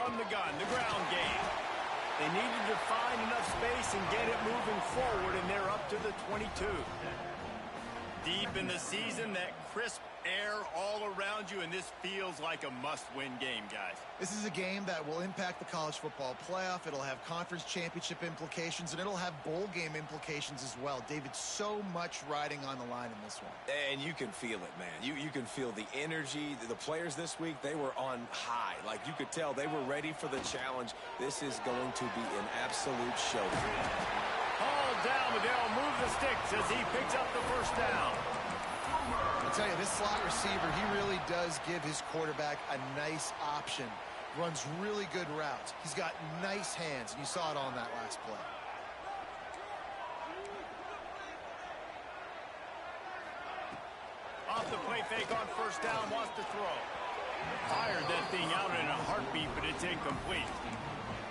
from the gun, the ground game. They needed to find enough space and get it moving forward, and they're up to the 22. Deep in the season, that crisp air all around you, and this feels like a must-win game, guys. This is a game that will impact the college football playoff. It'll have conference championship implications, and it'll have bowl game implications as well. David, so much riding on the line in this one. And you can feel it, man. You can feel the energy. The players this week, they were on high. Like, you could tell they were ready for the challenge. This is going to be an absolute show. Hauled down, but they'll move the sticks as he picks up the first down. I'll tell you, this slot receiver, he really does give his quarterback a nice option. Runs really good routes. He's got nice hands, and you saw it on that last play. Off the play fake on first down, wants to throw. Fired that thing out in a heartbeat, but it's incomplete.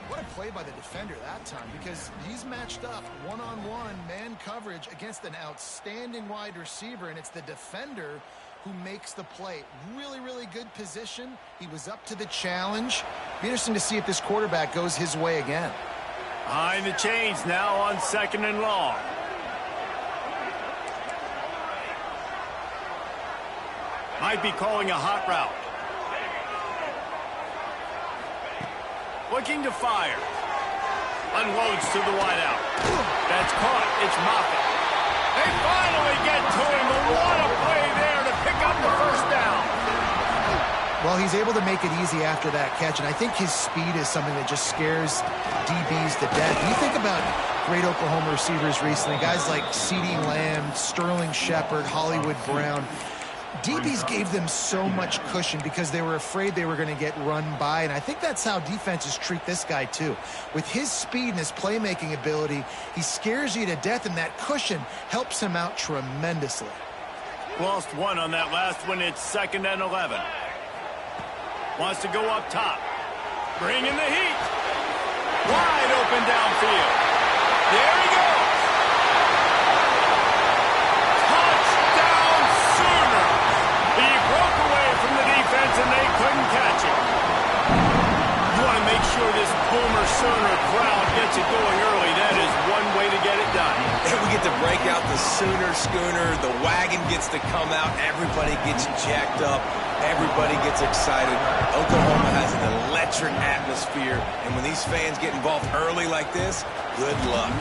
What a play by the defender that time, because he's matched up one-on-one man coverage against an outstanding wide receiver, and it's the defender who makes the play. Really, really good position. He was up to the challenge. Be interesting to see if this quarterback goes his way again. Behind the chains now on 2nd and long. Might be calling a hot route. Looking to fire. Unloads to the wideout. That's caught. It's Moffitt. They finally get to him. But what a play there to pick up the first down. Well, he's able to make it easy after that catch, and I think his speed is something that just scares DBs to death. You think about great Oklahoma receivers recently, guys like CeeDee Lamb, Sterling Shepard, Hollywood Brown. DBs gave them so much cushion because they were afraid they were going to get run by, and I think that's how defenses treat this guy too. With his speed and his playmaking ability, he scares you to death, and that cushion helps him out tremendously. Lost one on that last one. It's 2nd and 11. Wants to go up top. Bring in the heat. Wide open downfield. There he goes. And they couldn't catch it. You want to make sure this Boomer Sooner crowd gets it going early. That is one way to get it done. And we get to break out the Sooner Schooner. The wagon gets to come out. Everybody gets jacked up. Everybody gets excited. Oklahoma has an electric atmosphere. And when these fans get involved early like this, good luck.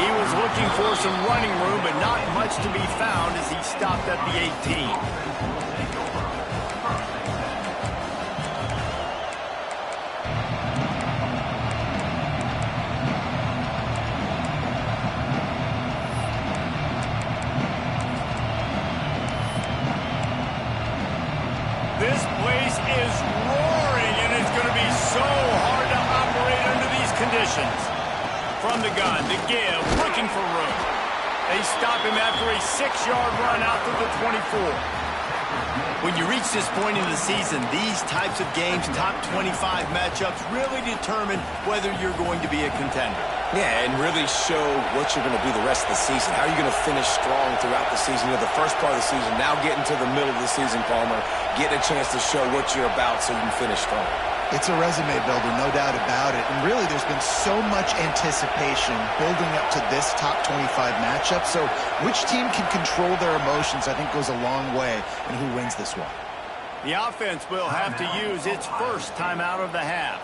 He was looking for some running room, but not much to be found as he stopped at the 18. This place is roaring, and it's going to be so hard to operate under these conditions. From the gun, the give, looking for room. They stop him after a 6-yard run out to the 24. When you reach this point in the season, these types of games, top 25 matchups, really determine whether you're going to be a contender. Yeah, and really show what you're going to be the rest of the season. How are you going to finish strong throughout the season? You know, the first part of the season, now getting to the middle of the season, Palmer, getting a chance to show what you're about so you can finish strong. It's a resume builder, no doubt about it. And really, there's been so much anticipation building up to this top 25 matchup. So which team can control their emotions, I think, goes a long way in who wins this one. The offense will have to use its first timeout of the half.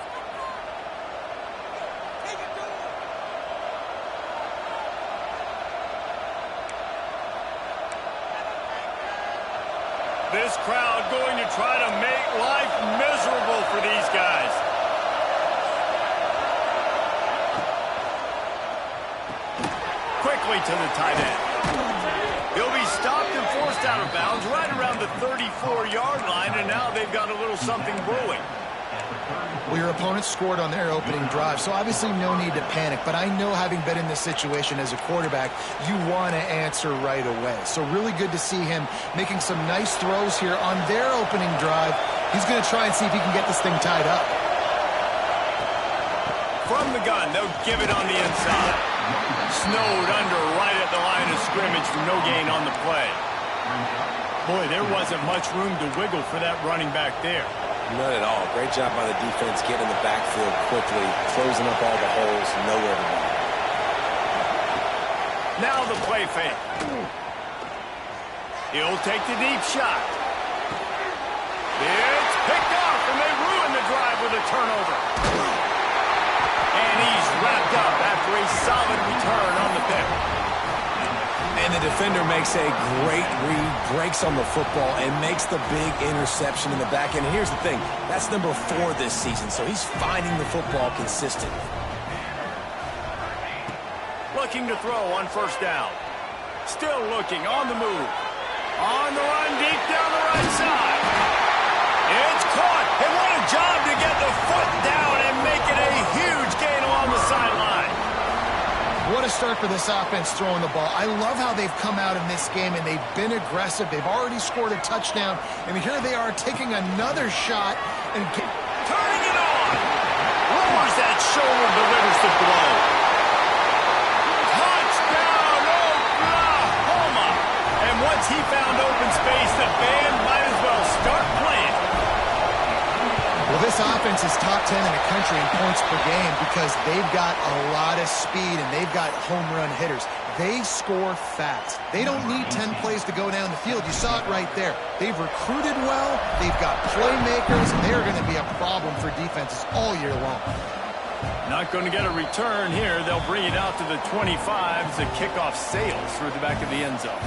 This crowd going to try to make life miserable for these guys. Quickly to the tight end. He'll be stopped and forced out of bounds right around the 34-yard line, and now they've got a little something brewing. Well, your opponent scored on their opening drive, so obviously no need to panic. But I know, having been in this situation as a quarterback, you want to answer right away. So really good to see him making some nice throws here on their opening drive. He's going to try and see if he can get this thing tied up. From the gun, they'll give it on the inside. Snowed under right at the line of scrimmage for no gain on the play. Boy, there wasn't much room to wiggle for that running back there. None at all. Great job by the defense getting in the backfield quickly, closing up all the holes, nowhere to run. Now the play fake. He'll take the deep shot. It's picked off, and they ruin the drive with a turnover. And he's wrapped up after a solid return on the pick. And the defender makes a great read, breaks on the football, and makes the big interception in the back end. And here's the thing, that's number 4 this season, so he's finding the football consistently. Looking to throw on first down. Still looking, on the move. On the run, deep down the right side. It's caught. And what a job to get the foot down and make it a huge gain along the sideline. What a start for this offense throwing the ball. I love how they've come out in this game, and they've been aggressive. They've already scored a touchdown, and here they are taking another shot and turning it on. Lowers that shoulder, delivers the blow. Touchdown, Oklahoma. And once he found open space, the band might as well start playing. Well, this offense is top 10 in the country in points per game because they've got a lot of speed and they've got home run hitters. They score fast. They don't need 10 plays to go down the field. You saw it right there. They've recruited well. They've got playmakers. They're going to be a problem for defenses all year long. Not going to get a return here. They'll bring it out to the 25 as the kickoff sails through the back of the end zone.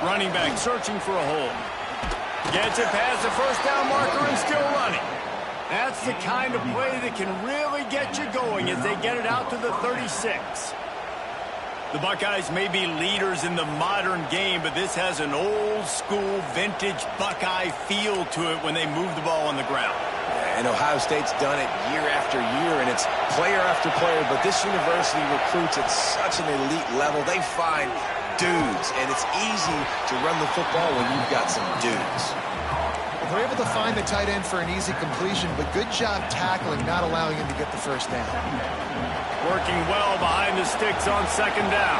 Running back searching for a hole. Gets it past the first down marker and still running. That's the kind of play that can really get you going as they get it out to the 36. The Buckeyes may be leaders in the modern game, but this has an old-school, vintage Buckeye feel to it when they move the ball on the ground. And Ohio State's done it year after year, and it's player after player, but this university recruits at such an elite level. They find dudes, and it's easy to run the football when you've got some dudes. They're able to find the tight end for an easy completion, but good job tackling, not allowing him to get the first down. Working well behind the sticks on second down.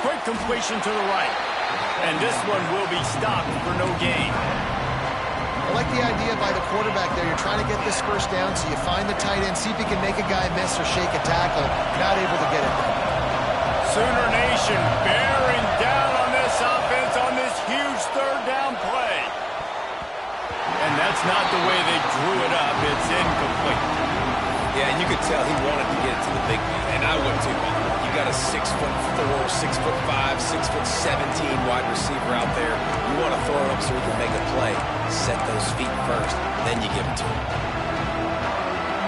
Quick completion to the right. And this one will be stopped for no gain. I like the idea by the quarterback there. You're trying to get this first down, so you find the tight end, see if he can make a guy miss or shake a tackle. Not able to get it done. Sooner Nation bearing down on this offense on this huge third down play. And that's not the way they drew it up. It's incomplete. Yeah, and you could tell he wanted to get it to the big man, and I would too. You got a 6'4", 6'5", 6'17" wide receiver out there. You want to throw it up so he can make a play. Set those feet first, then you give it to him.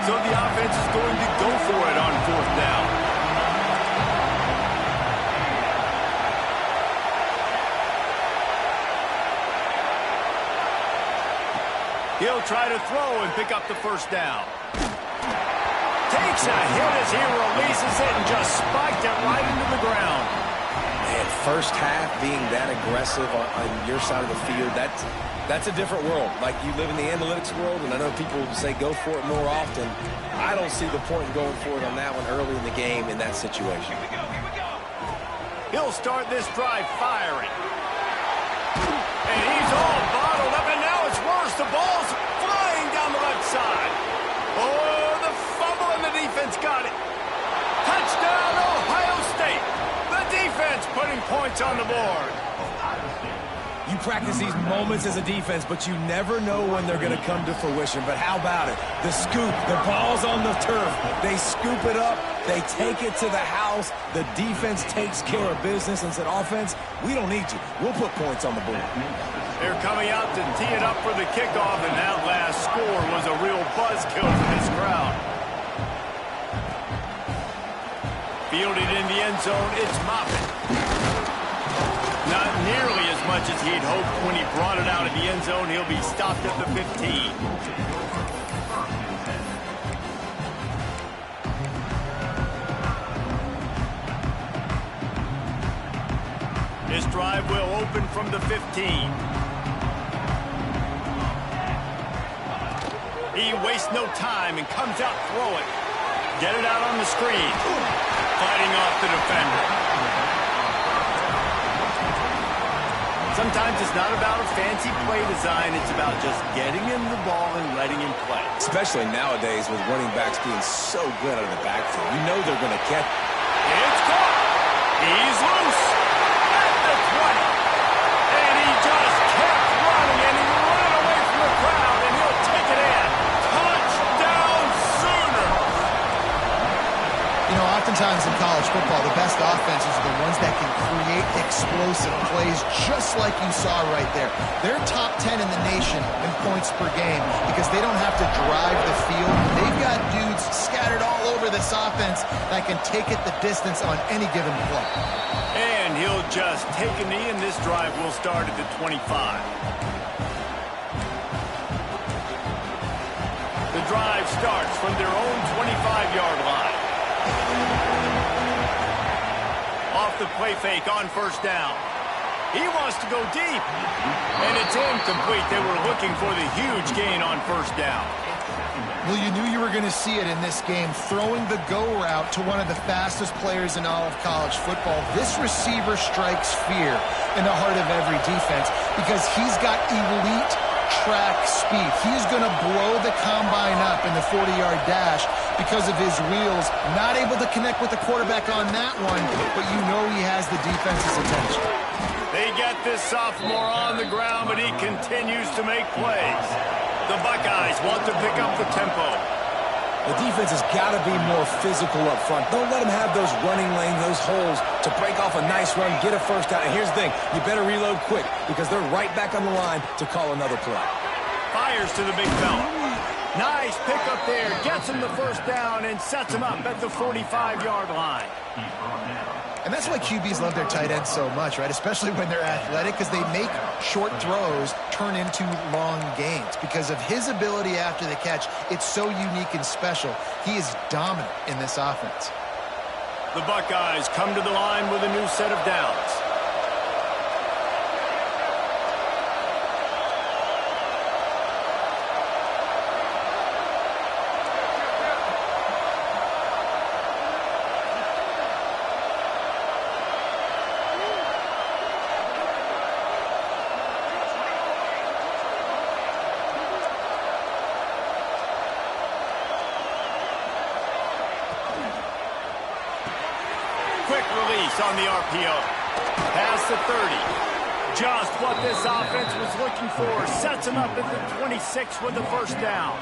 So the offense is going to go for it on fourth down. He'll try to throw and pick up the first down. Takes a hit as he releases it and just spiked it right into the ground. Man, first half being that aggressive on your side of the field, that's a different world. Like, you live in the analytics world, and I know people say go for it more often. I don't see the point in going for it on that one early in the game in that situation. He'll start this drive firing. And he's all bottled up, and now it's worse. The ball's flying down the left side. Oh, the fumble, and the defense got it. Touchdown, Ohio State. The defense putting points on the board. You practice these moments as a defense, but you never know when they're going to come to fruition. But how about it? The scoop, the ball's on the turf. They scoop it up. They take it to the house. The defense takes care of business and said, offense, we don't need you. We'll put points on the board. They're coming out to tee it up for the kickoff, and that last score was a real buzzkill for this crowd. Fielded in the end zone, it's Moffitt. Not nearly as much as he'd hoped when he brought it out of the end zone. He'll be stopped at the 15. This drive will open from the 15. He wastes no time and comes out throwing. Get it out on the screen. Fighting off the defender. Sometimes it's not about a fancy play design. It's about just getting him the ball and letting him play. Especially nowadays with running backs being so good out of the backfield. You know they're going to catch. It's caught. He's loose. At the 20. And he just kept running, and he ran away from the crowd, and he'll take it in. Touchdown, Sooner! You know, oftentimes in college football, the best offenses are the ones that can create explosive plays just like you saw right there. They're top 10 in the nation in points per game because they don't have to drive the field. They've got dudes scattered all over this offense that can take it the distance on any given play. And he'll just take a knee, and this drive will start at the 25. The drive starts from their own 25-yard line. Off the play fake on first down. He wants to go deep. And it's incomplete. They were looking for the huge gain on first down. Well, you knew you were going to see it in this game, throwing the go route to one of the fastest players in all of college football. This receiver strikes fear in the heart of every defense because he's got elite track speed. He's going to blow the combine up in the 40-yard dash because of his wheels. Not able to connect with the quarterback on that one, but you know he has the defense's attention. They get this sophomore on the ground, but he continues to make plays. The Buckeyes want to pick up the tempo. The defense has got to be more physical up front. Don't let them have those running lanes, those holes to break off a nice run, get a first down. And here's the thing, you better reload quick because they're right back on the line to call another play. Fires to the big fella. Nice pickup there. Gets him the first down and sets him up at the 45-yard line. And that's why QBs love their tight ends so much, right? Especially when they're athletic, because they make short throws turn into long gains. Because of his ability after the catch, it's so unique and special. He is dominant in this offense. The Buckeyes come to the line with a new set of downs. Quick release on the RPO. Past the 30. Just what this offense was looking for. Sets him up at the 26 with the first down.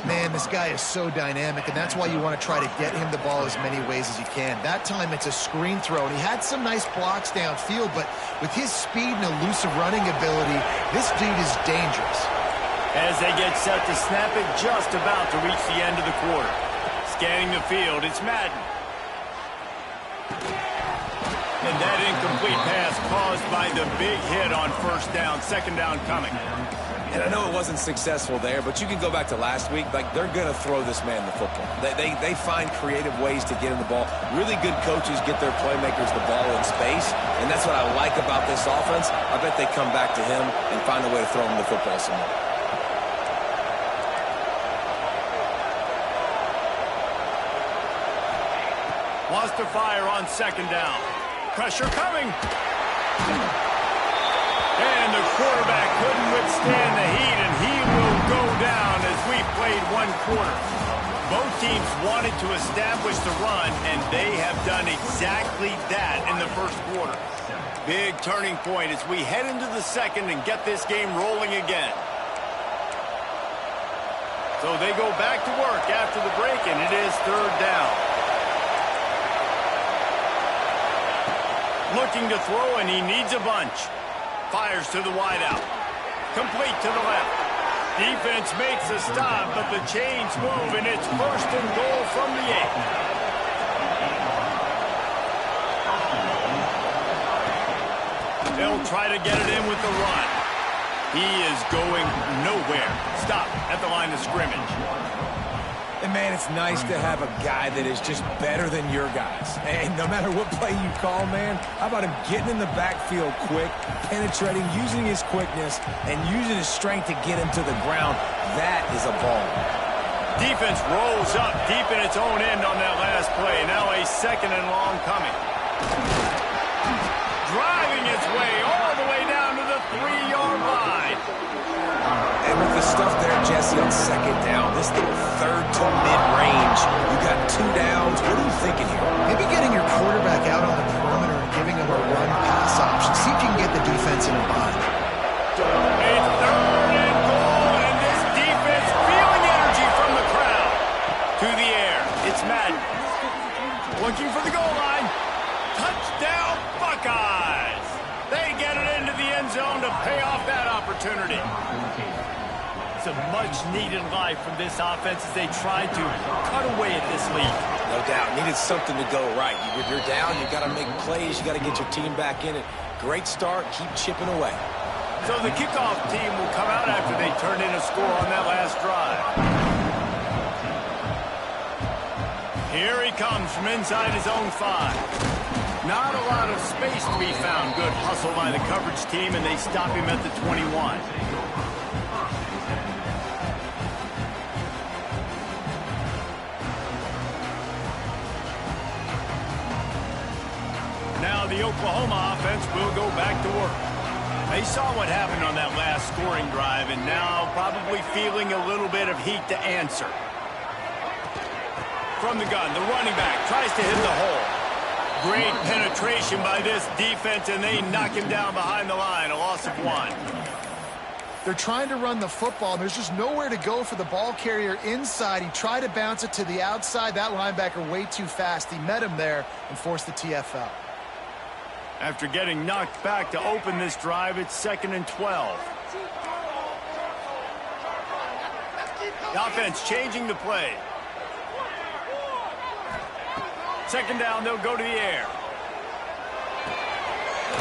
Man, this guy is so dynamic, and that's why you want to try to get him the ball as many ways as you can. That time it's a screen throw, and he had some nice blocks downfield, but with his speed and elusive running ability, this dude is dangerous. As they get set to snap it, just about to reach the end of the quarter. Scanning the field, it's Madden. And that incomplete pass caused by the big hit on first down, second down coming. And I know it wasn't successful there, but you can go back to last week. Like, they're going to throw this man the football. They find creative ways to get him the ball. Really good coaches get their playmakers the ball in space, and that's what I like about this offense. I bet they come back to him and find a way to throw him the football some more. Wants to fire on second down. Pressure coming. And the quarterback couldn't withstand the heat, and he will go down as we played one quarter. Both teams wanted to establish the run, and they have done exactly that in the first quarter. Big turning point as we head into the second and get this game rolling again. So they go back to work after the break, and it is third down. Looking to throw, and he needs a bunch. Fires to the wideout. Complete to the left. Defense makes a stop, but the chains move, and it's first and goal from the 8. They'll try to get it in with the run. He is going nowhere. Stop at the line of scrimmage. And, man, it's nice to have a guy that is just better than your guys. And no matter what play you call, man, how about him getting in the backfield quick, penetrating, using his quickness, and using his strength to get him to the ground. That is a ball. Defense rolls up deep in its own end on that last play. Now a 2nd and long coming. Driving its way all the way down to the 3-yard line. And with the stuff there, Jesse, on 2nd down, this little 3rd to mid-range, you got 2 downs. What are you thinking here? Maybe getting your quarterback out on the perimeter and giving him a run-pass option. See if you can get the defense in a bind. A 3rd and goal, and this defense feeling energy from the crowd. To the air, it's Madden. Looking for the goal line. Touchdown, Buckeyes! They get it into the end zone to pay off that opportunity. It's a much-needed life from this offense as they try to cut away at this lead. No doubt. Needed something to go right. If you're down, you got to make plays. You got to get your team back in it. Great start. Keep chipping away. So the kickoff team will come out after they turn in a score on that last drive. Here he comes from inside his own 5. Not a lot of space to be found. Good hustle by the coverage team, and they stop him at the 21. Now the Oklahoma offense will go back to work. They saw what happened on that last scoring drive, and now probably feeling a little bit of heat to answer. From the gun, the running back tries to hit the hole. Great penetration by this defense, and they knock him down behind the line, a loss of 1. They're trying to run the football, and there's just nowhere to go for the ball carrier inside. He tried to bounce it to the outside. That linebacker way too fast. He met him there and forced the TFL. After getting knocked back to open this drive, it's 2nd and 12. The offense changing the play. 2nd down, they'll go to the air.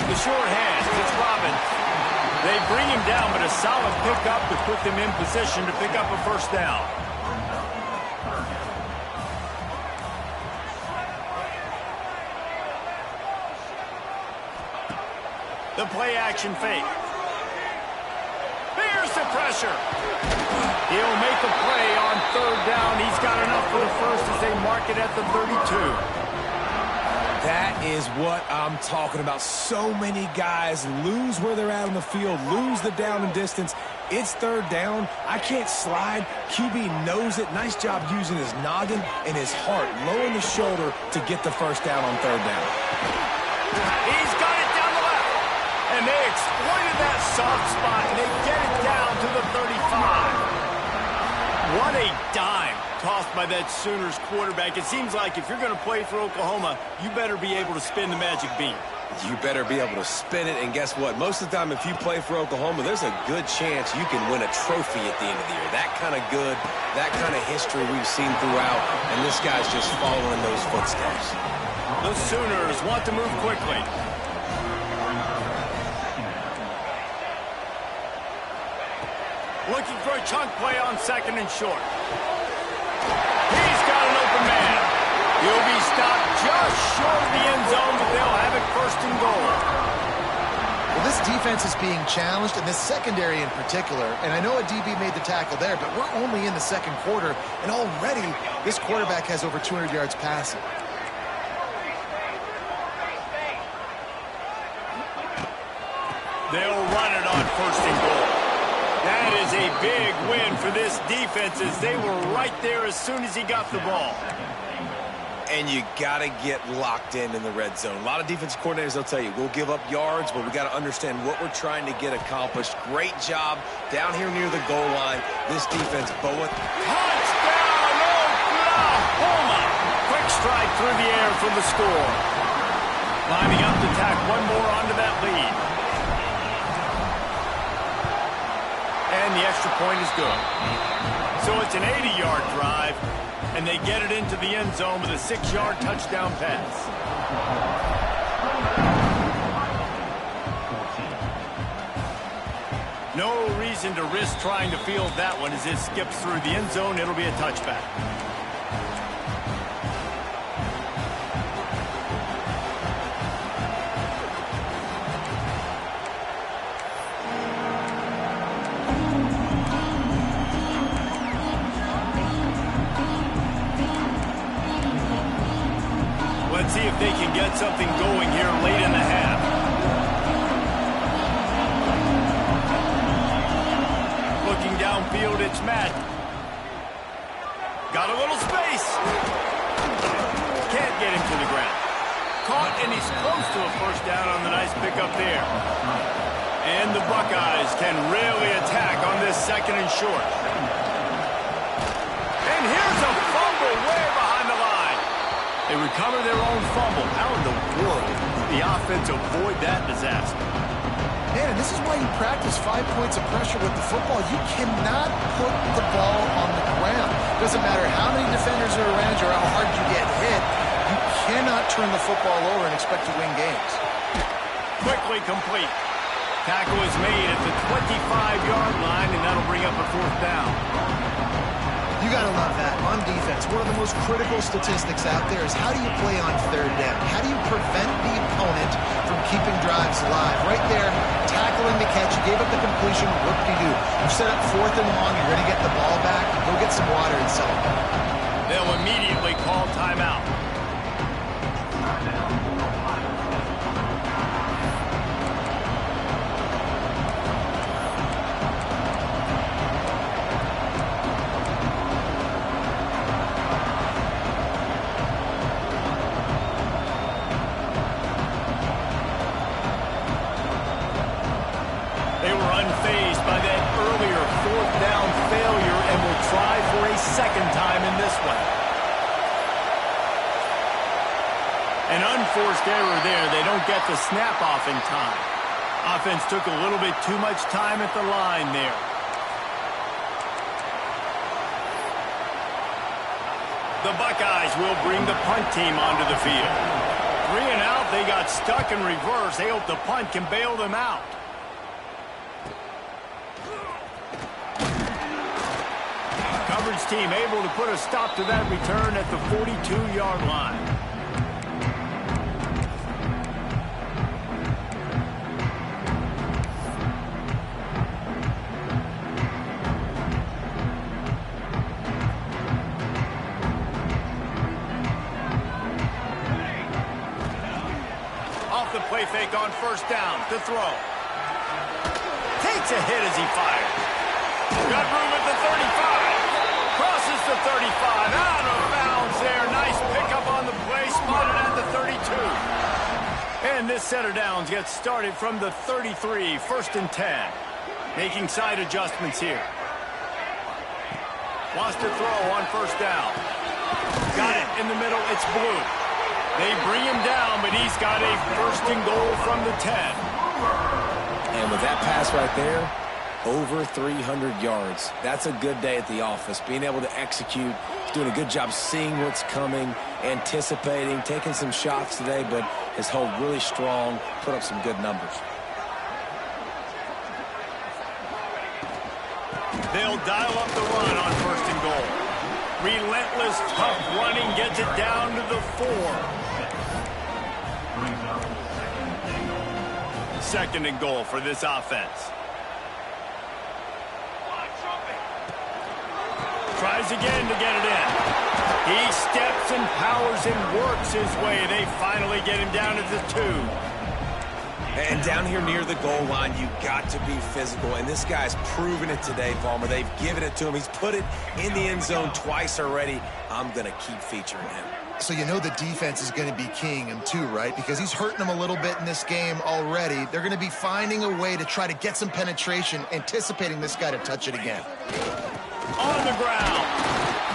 The short hand, it's Robbins. They bring him down, but a solid pickup to put them in position to pick up a 1st down. The play action fake. There's the pressure. He'll make a play on 3rd down. He's got enough for the 1st as they mark it at the 32. That is what I'm talking about. So many guys lose where they're at on the field, lose the down and distance. It's 3rd down. I can't slide. QB knows it. Nice job using his noggin and his heart, lowering the shoulder to get the 1st down on 3rd down. He's got it down the left. And they exploited that soft spot, and they get it down to the 35. What a dime tossed by that Sooners quarterback. It seems like if you're going to play for Oklahoma, you better be able to spin the magic bean. You better be able to spin it, and guess what? Most of the time, if you play for Oklahoma, there's a good chance you can win a trophy at the end of the year. That kind of good, that kind of history we've seen throughout, and this guy's just following those footsteps. The Sooners want to move quickly. Looking for a chunk play on 2nd and short. He's got an open man. He'll be stopped just short of the end zone, but they'll have it 1st and goal. Well, this defense is being challenged, and this secondary in particular. And I know a DB made the tackle there, but we're only in the 2nd quarter, and already this quarterback has over 200 yards passing. They'll run it on 1st and goal. That is a big win for this defense as they were right there as soon as he got the ball. And you got to get locked in the red zone. A lot of defensive coordinators, they'll tell you, we'll give up yards, but we got to understand what we're trying to get accomplished. Great job down here near the goal line. This defense, Bowen. Touchdown, Oklahoma! Quick strike through the air for the score. Lining up to tack one more onto that lead. And the extra point is good. So it's an 80-yard drive, and they get it into the end zone with a 6-yard touchdown pass. No reason to risk trying to field that one as it skips through the end zone. It'll be a touchback. get something going here late in the half. Looking downfield, it's Madden. Got a little space. Can't get him to the ground. Caught, and he's close to a first down on the nice pickup there. And the Buckeyes can really attack on this 2nd and short. And here's a fumble way behind the line. They recover their own fumble. How in the world did the offense avoid that disaster? Man, this is why you practice 5 points of pressure with the football. You cannot put the ball on the ground. Doesn't matter how many defenders are around you or how hard you get hit. You cannot turn the football over and expect to win games. Quickly complete. Tackle is made at the 25-yard line, and that'll bring up a 4th down. You got to love that. On defense, one of the most critical statistics out there is how do you play on 3rd down? How do you prevent the opponent from keeping drives alive? Right there, tackling the catch. You gave up the completion. Whoop-de-doo. You set up 4th and long. You're going to get the ball back. Go get some water and celebrate. They'll immediately call timeout. An unforced error there. They don't get the snap off in time. Offense took a little bit too much time at the line there. The Buckeyes will bring the punt team onto the field. 3 and out. They got stuck in reverse. They hope the punt can bail them out. Coverage team able to put a stop to that return at the 42-yard line. Off the play fake on 1st down to throw. Takes a hit as he fires. Got room at the 35. Crosses the 35. Out of bounds there. Nice pickup on the play. Spotted at the 32. And this set of downs gets started from the 33. 1st and 10. Making side adjustments here. Wants to throw on 1st down. Got it in the middle. It's Blue. They bring him down, but he's got a 1st and goal from the 10. And with that pass right there, over 300 yards. That's a good day at the office. Being able to execute, doing a good job seeing what's coming, anticipating, taking some shots today, but has held really strong, put up some good numbers. They'll dial up the run on 1st and goal. Relentless, tough running gets it down to the 4. 2nd and goal for this offense. Tries again to get it in. He steps and powers and works his way. They finally get him down to the 2. And down here near the goal line, you got to be physical. And this guy's proven it today, Palmer. They've given it to him. He's put it in the end zone twice already. I'm going to keep featuring him. So you know the defense is going to be keying him too, right? Because he's hurting them a little bit in this game already. They're going to be finding a way to try to get some penetration, anticipating this guy to touch it again. On the ground.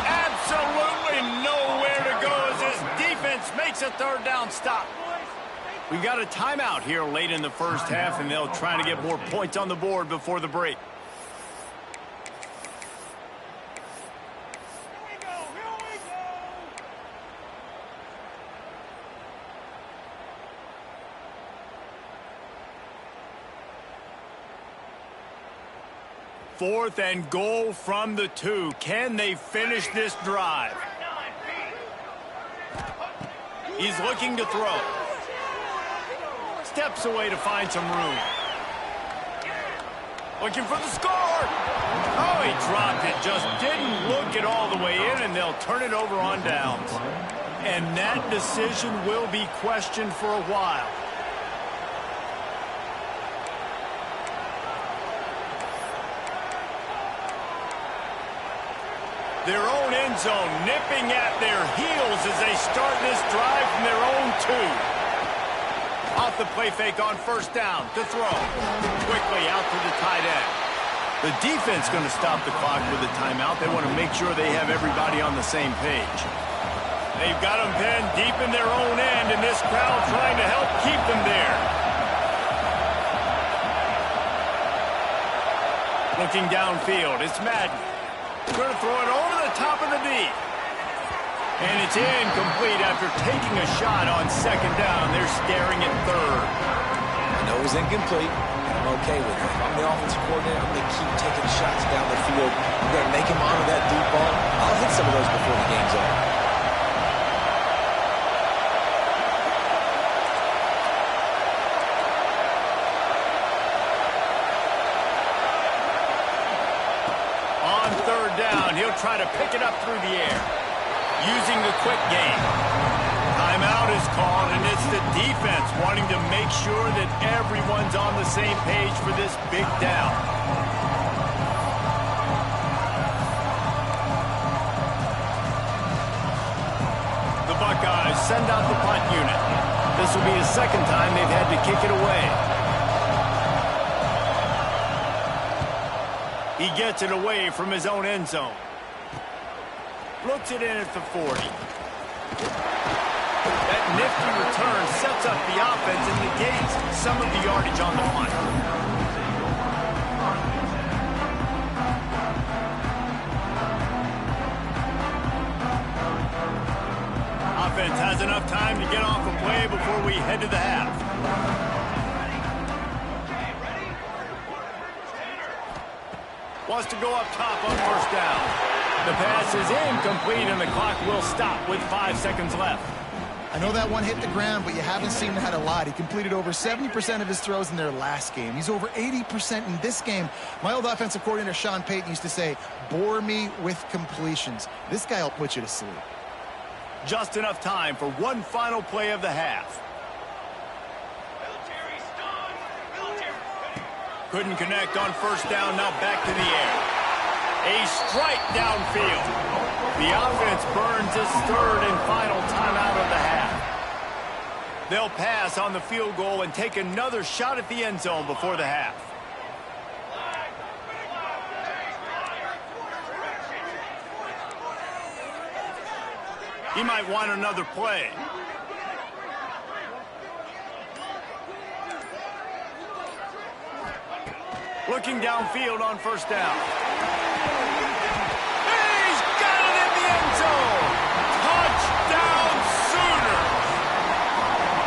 Absolutely nowhere to go as his defense makes a 3rd down stop. We've got a timeout here late in the 1st half, and they'll try to get more points on the board before the break. Fourth and goal from the 2. Can they finish this drive? He's looking to throw. Steps away to find some room. Looking for the score. Oh, he dropped it. Just didn't look it all the way in, and they'll turn it over on downs. and that decision will be questioned for a while. Their own end zone nipping at their heels as they start this drive from their own 2. Off the play fake on first down to throw. Quickly out to the tight end. The defense going to stop the clock with a timeout. They want to make sure they have everybody on the same page. They've got them pinned deep in their own end, and this crowd trying to help keep them there. Looking downfield, it's Madden. Going to throw it over the top of the D. And it's incomplete after taking a shot on second down. They're staring at third. I know it was incomplete. I'm okay with it. If I'm the offensive coordinator, I'm going to keep taking shots down the field. I'm going to make him honor that deep ball. I'll hit some of those before the game's over. On third down, he'll try to pick it up through the air, using the quick game. Timeout is called, and it's the defense wanting to make sure that everyone's on the same page for this big down. The Buckeyes send out the punt unit. This will be the second time they've had to kick it away. He gets it away from his own end zone. Looks it in at the 40. That nifty return sets up the offense and negates some of the yardage on the punt. Offense has enough time to get off a play before we head to the half. Wants to go up top on first down. The pass is incomplete, and the clock will stop with 5 seconds left. I know that one hit the ground, but you haven't seen that a lot. He completed over 70% of his throws in their last game. He's over 80% in this game. My old offensive coordinator, Sean Payton, used to say, bore me with completions. This guy will put you to sleep. Just enough time for one final play of the half. Couldn't connect on first down, now back to the air. A strike downfield. The offense burns its third and final timeout of the half. They'll pass on the field goal and take another shot at the end zone before the half. He might want another play. Looking downfield on first down. He's got it in the end zone. Touchdown Sooners.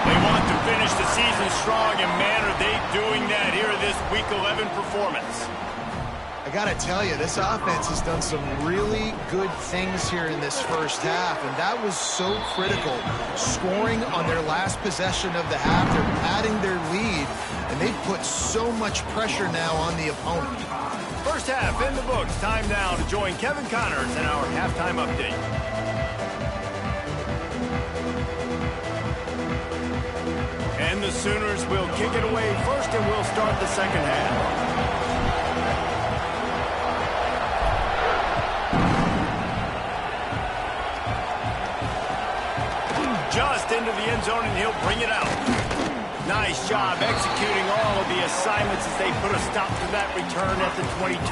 They want to finish the season strong, and man, are they doing that here in this Week 11 performance. I got to tell you, this offense has done some really good things here in this first half, and that was so critical. Scoring on their last possession of the half, they're padding their lead, and they've put so much pressure now on the opponent. First half in the books. Time now to join Kevin Connors in our halftime update. And the Sooners will kick it away first, and we'll start the second half. Just into the end zone, and he'll bring it out. Nice job executing all of the assignments as they put a stop to that return at the 22.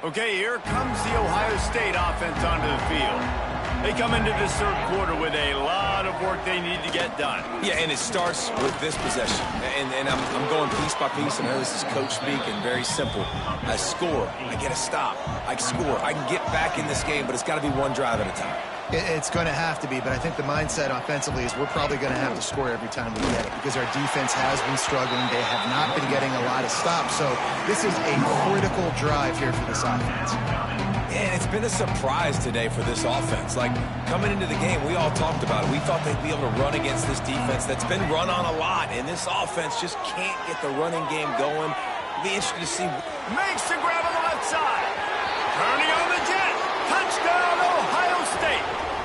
Okay, here comes the Ohio State offense onto the field. They come into this third quarter with a lot of work they need to get done. Yeah, and it starts with this possession. And I'm going piece by piece. I know this is coach speak and very simple. I score. I get a stop. I score. I can get back in this game, but it's got to be one drive at a time. It's going to have to be, but I think the mindset offensively is we're probably going to have to score every time we get it because our defense has been struggling. They have not been getting a lot of stops, so this is a critical drive here for this offense. And it's been a surprise today for this offense. Like, coming into the game, we all talked about it. We thought they'd be able to run against this defense that's been run on a lot, and this offense just can't get the running game going. It'll be interesting to see. Makes the grab on the left side. Turning on the jet.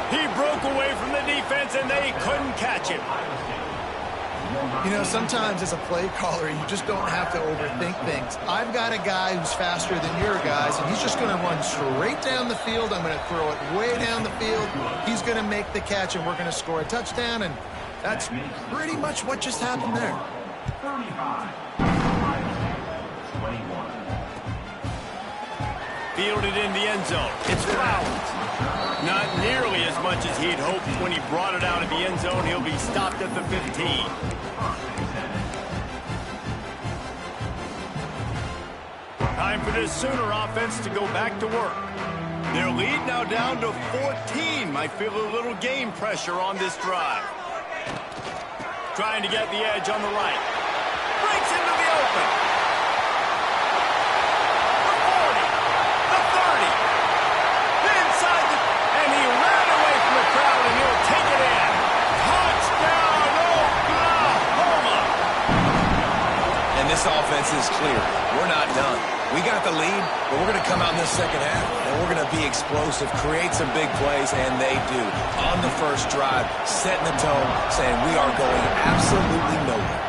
He broke away from the defense, and they couldn't catch him. You know, sometimes as a play caller, you just don't have to overthink things. I've got a guy who's faster than your guys, and he's just going to run straight down the field. I'm going to throw it way down the field. He's going to make the catch, and we're going to score a touchdown, and that's pretty much what just happened there. 35. 21. Fielded in the end zone. It's Flowers. Not nearly as much as he'd hoped when he brought it out of the end zone. He'll be stopped at the 15. Time for this Sooner offense to go back to work. Their lead now down to 14. Might feel a little game pressure on this drive. Trying to get the edge on the right. Breaks into the open. The 40. The 30. Inside the... And he ran away from the crowd, and he'll take it in. Touchdown, Oklahoma! And this offense is clear. We're not done. We got the lead, but we're going to come out in this second half, and we're going to be explosive, create some big plays, and they do. On the first drive, setting the tone, saying we are going absolutely nowhere.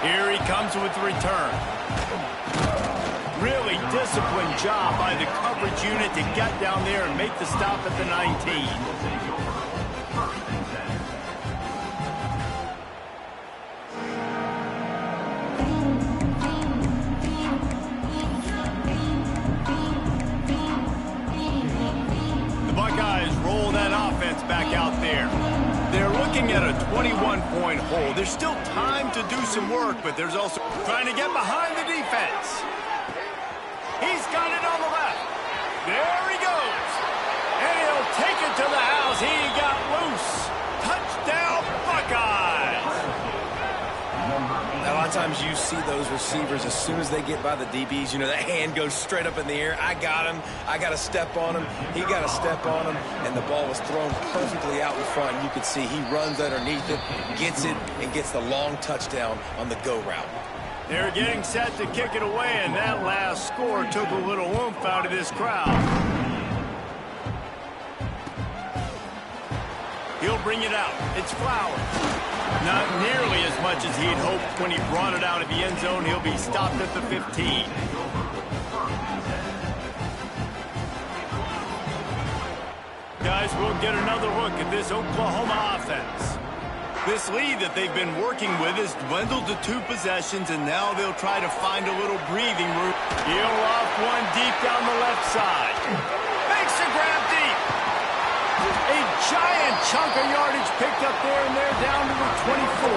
Here he comes with the return. Really disciplined job by the coverage unit to get down there and make the stop at the 19. Back out there. They're looking at a 21-point hole. There's still time to do some work, but there's also trying to get behind the defense. He's got it on the left. There he goes. And he'll take it to the house. He got loose. Touchdown, Buckeyes. A lot of times you see those receivers, as soon as they get by the DBs, you know, that hand goes straight up in the air. I got him. I got to step on him. He got to step on him. And the ball was thrown perfectly out in front. You could see he runs underneath it, gets it, and gets the long touchdown on the go route. They're getting set to kick it away, and that last score took a little oomph out of this crowd. He'll bring it out. It's Flowers. Not nearly as much as he'd hoped when he brought it out of the end zone. He'll be stopped at the 15. Guys, we'll get another look at this Oklahoma offense. This lead that they've been working with has dwindled to 2 possessions, and now they'll try to find a little breathing room. He'll off one deep down the left side. Makes a grab deep. A giant chunk of yardage picked up there, and they're down to the 24.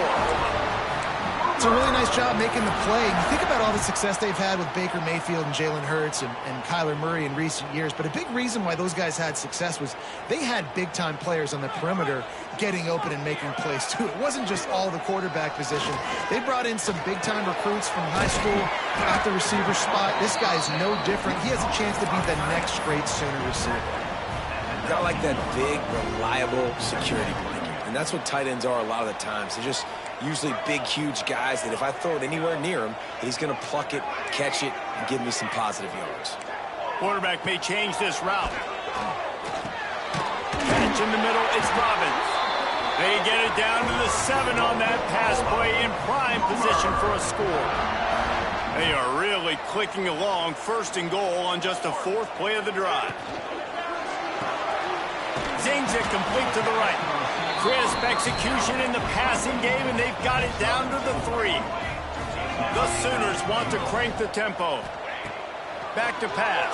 It's a really nice job making the play. You think about all the success they've had with Baker Mayfield and Jalen Hurts and Kyler Murray in recent years, but a big reason why those guys had success was they had big-time players on the perimeter getting open and making plays, too. It wasn't just all the quarterback position. They brought in some big-time recruits from high school at the receiver spot. This guy's no different. He has a chance to be the next great Sooner receiver. Got like that big, reliable security blanket. And that's what tight ends are a lot of the times. They're just usually big, huge guys that if I throw it anywhere near him, he's going to pluck it, catch it, and give me some positive yards. Quarterback may change this route. Catch in the middle, it's Robbins. They get it down to the 7 on that pass play, in prime position for a score. They are really clicking along, 1st and goal on just the 4th play of the drive. Zings it complete to the right. Crisp execution in the passing game, and they've got it down to the 3. The Sooners want to crank the tempo. Back to pass.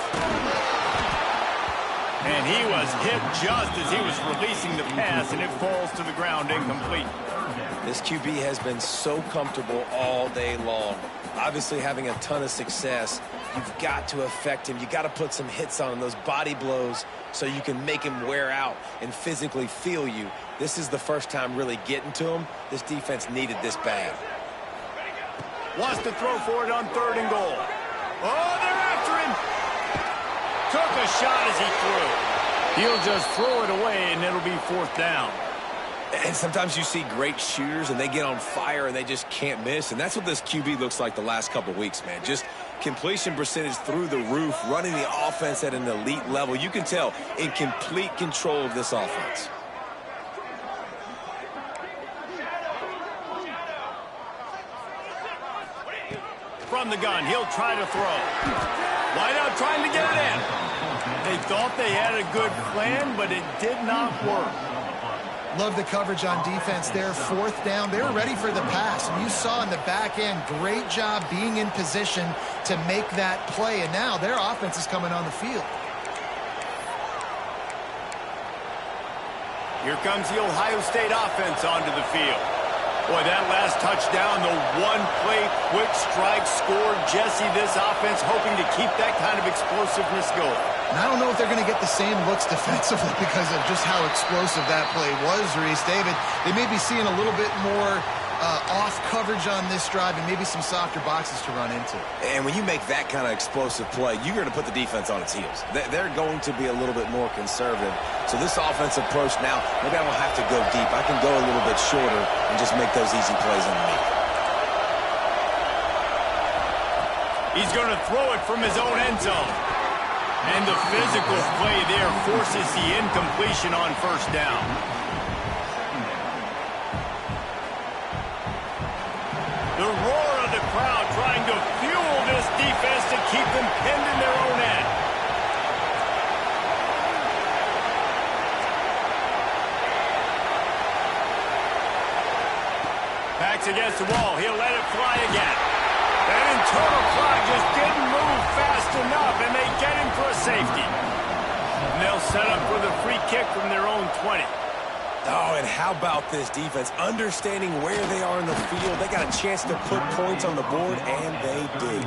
And he was hit just as he was releasing the pass, and it falls to the ground incomplete. This QB has been so comfortable all day long. Obviously having a ton of success. You've got to affect him. You've got to put some hits on him, those body blows, so you can make him wear out and physically feel you. This is the first time really getting to him. This defense needed this bad. Wants to throw for it on 3rd and goal. Oh, they're after him. Took a shot as he threw. He'll just throw it away, and it'll be 4th down. And sometimes you see great shooters, and they get on fire, and they just can't miss. And that's what this QB looks like the last couple weeks, man. Just Completion percentage through the roof, running the offense at an elite level. You can tell in complete control of this offense. From the gun, he'll try to throw. Wide out trying to get it in. They thought they had a good plan, but it did not work. Love the coverage on defense there. Fourth down. They were ready for the pass. And you saw in the back end, great job being in position to make that play. And now their offense is coming on the field. Here comes the Ohio State offense onto the field. Boy, that last touchdown, the one-play quick strike scored. Jesse, this offense hoping to keep that kind of explosiveness going. And I don't know if they're going to get the same looks defensively because of just how explosive that play was, Reese. David, they may be seeing a little bit more off coverage on this drive and maybe some softer boxes to run into. And when you make that kind of explosive play, you're going to put the defense on its heels. They're going to be a little bit more conservative. So this offensive approach now, maybe I don't have to go deep. I can go a little bit shorter and just make those easy plays underneath. He's going to throw it from his own end zone. And the physical play there forces the incompletion on first down. The roar of the crowd trying to fuel this defense to keep them pinned in their own end. Backs against the wall. He'll let it fly again. That internal clock just didn't move fast enough, and they get him for a safety. And they'll set up for the free kick from their own 20. Oh, and how about this defense? Understanding where they are in the field. They got a chance to put points on the board, and they did.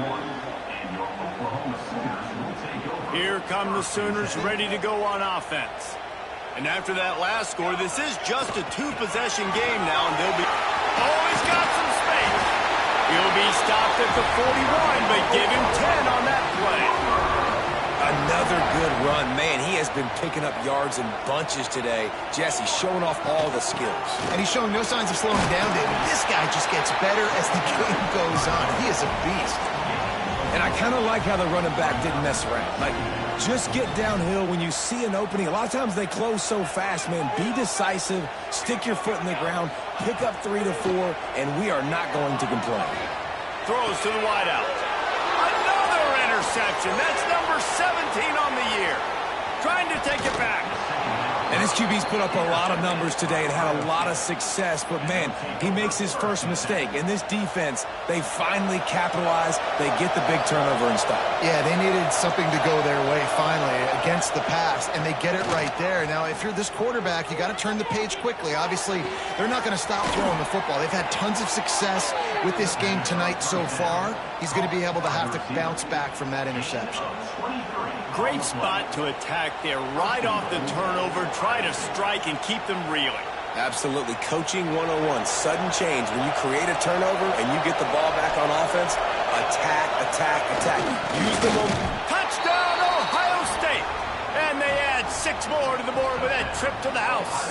Here come the Sooners ready to go on offense. And after that last score, this is just a two-possession game now, and they'll be... Oh, he's got some space. He'll be stopped at the 41, but give him 10 on that play. Another good run. Man, he has been picking up yards in bunches today. Jesse showing off all the skills. And he's showing no signs of slowing down, David. This guy just gets better as the game goes on. He is a beast. And I kind of like how the running back didn't mess around. Like, just get downhill when you see an opening. A lot of times they close so fast, man. Be decisive, stick your foot in the ground, pick up 3 to 4, and we are not going to complain. Throws to the wideout. Another interception. That's number 17 on the year. Trying to take it back. And this QB's put up a lot of numbers today and had a lot of success, but man, he makes his first mistake. And this defense, they finally capitalize. They get the big turnover and stop. Yeah, they needed something to go their way finally against the pass, and they get it right there. Now, if you're this quarterback, you got to turn the page quickly. Obviously, they're not going to stop throwing the football. They've had tons of success with this game tonight so far. He's going to be able to have to bounce back from that interception. Great spot to attack there. Right off the turnover, try to strike and keep them reeling. Absolutely. Coaching 101. Sudden change. When you create a turnover and you get the ball back on offense, attack, attack, attack. Use the momentum. Touchdown, Ohio State. And they add 6 more to the board with that trip to the house.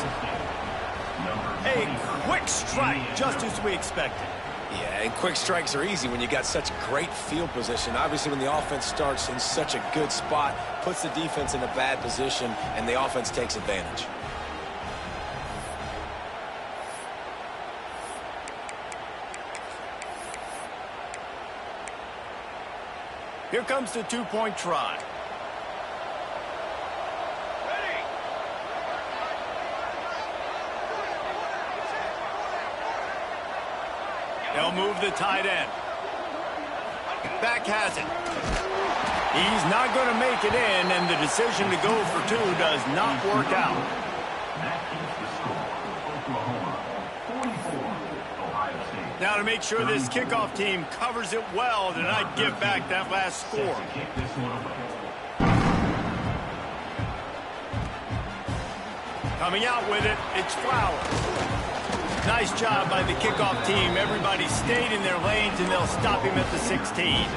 A quick strike, just as we expected. Yeah, and quick strikes are easy when you got such great field position. Obviously, when the offense starts in such a good spot, puts the defense in a bad position, and the offense takes advantage. Here comes the two-point try. They'll move the tight end. Back has it. He's not going to make it in, and the decision to go for 2 does not work out. Now to make sure this kickoff team covers it well to not give back that last score. Coming out with it, it's Flowers. Nice job by the kickoff team. Everybody stayed in their lanes, and they'll stop him at the 16.